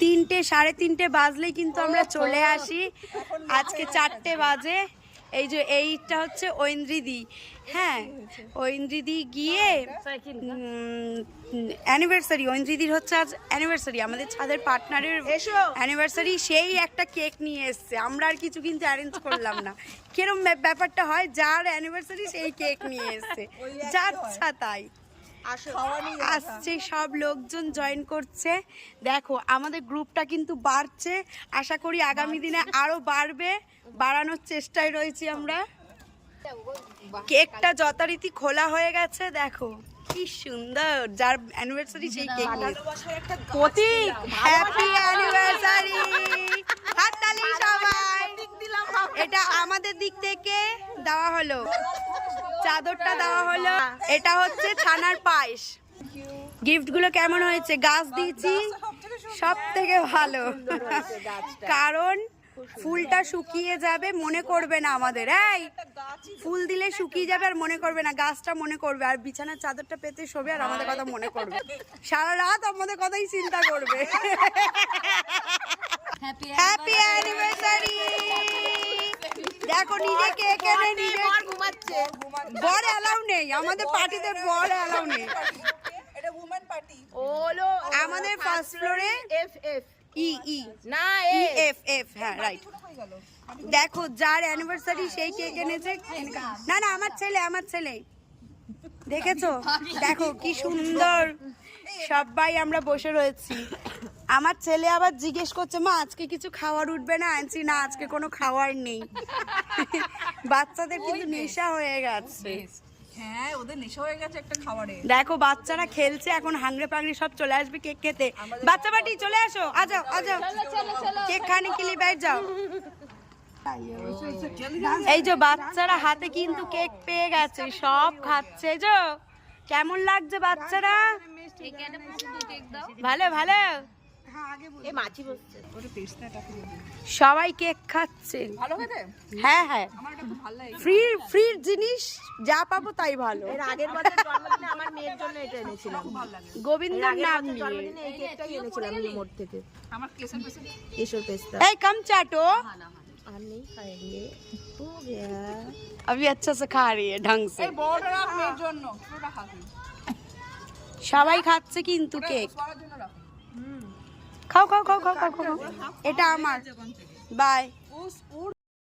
3টে 3:30 বাজলেই কিন্তু আমরা চলে আসি। আজকে 4টে বাজে। এই যে এইটা হচ্ছে ঐন্দ্রিদি, হ্যাঁ ঐন্দ্রিদি গিয়ে অ্যানিভার্সারি, ঐন্দ্রিদির হচ্ছে আজ অ্যানিভার্সারি, আমাদের ছাদের পার্টনারের অ্যানিভার্সারি। সেই একটা কেক নিয়ে এসছে, আমরা আর কিছু কিন্তু অ্যারেঞ্জ করলাম না। কিরম ব্যাপারটা হয়, যার অ্যানিভার্সারি সেই কেক নিয়ে এসছে, যাচ্ছা তাই। আসছে সব লোকজন জয়েন করছে। দেখো আমাদের গ্রুপটা কিন্তু বাড়ছে, আশা করি আগামী দিনে আরো বাড়বে, বাড়ানোর চেষ্টায় রয়েছি আমরা। কেকটা যথারীতি খোলা হয়ে গেছে, দেখো কি সুন্দর, যার অ্যানিভার্সারি সেই কেক প্রতীক, হ্যাপি অ্যানিভার্সারি, হাততালি সবাই। এটা আমাদের দিক থেকে দেওয়া হলো, চাদরটা দেওয়া হলো, এটা হচ্ছে ছানার পায়েস। গিফটগুলো কেমন হয়েছে? গাছ দিয়েছি সব থেকে ভালো, কারণ ফুলটা শুকিয়ে যাবে, মনে করবে না আমাদের, এই ফুল দিলে শুকিয়ে যাবে আর মনে করবে না, গাছটা মনে করবে, আর বিছানার চাদরটা পেতে শোবে আর আমাদের কথা মনে করবে, সারা রাত আমাদের কথাই চিন্তা করবে। Happy anniversary. দেখো নিজে কেক এনে নিজে ঘুমাচ্ছে, বর অ্যালাউ নেই আমাদের পার্টিতে, বর অ্যালাউ নেই। এটা উমেন পার্টি, আমাদের ফার্স্ট ফ্লোরে হ্যাঁ রাইট। দেখো যার অ্যানিভার্সারি সেই কেক এনেছে, না না আমার ছেলে দেখেছো, দেখো কি সুন্দর, সবাই আমরা বসে রয়েছি। আমার ছেলে আবার জিজ্ঞেস করছে, মা আজকে কিছু খাবার উঠবে না? আনছি না, আজকে কোনো খাবার নেই। বাচ্চাদের কিন্তু নেশা হয়ে গেছে, হ্যাঁ ওদের নেশা হয়ে গেছে একটা খাবারে। দেখো বাচ্চারা খেলছে, এখন হাংরে পাংরে সব চলে আসবে কেক খেতে। বাচ্চা পার্টি চলে আসো, আজাও আজাও, কেক খানে के लिए बैठ जाओ। এই যে বাচ্চারা হাতে কিন্তু কেক পেয়ে গেছে, সব খাচ্ছে। যে কেমন লাগছে বাচ্চারা? ভালো ভালো, সবাই কেক খাচ্ছে। হ্যাঁ হ্যাঁ, ফ্রি জিনিস যা পাবো তাই ভালো। আগের বছর জন্মদিনে আমার মেয়ের জন্য এটা এনেছিলাম, গোবিন্দর নাম নিয়ে জন্মদিনে এই কেকটাই এনেছিলাম মোড় থেকে। আমার কেশর পেস্তা। এই कम चाटो, আর নেই খাইয়ে हो गया, अभी अच्छा से खा रही है ढंग से। এই বড়রা মেয়ের জন্য পুরোটা খাবে, সবাই খাচ্ছে কিন্তু কেক। খাও খাও খাও খাও খাও খাও, এটা আমার, বাই।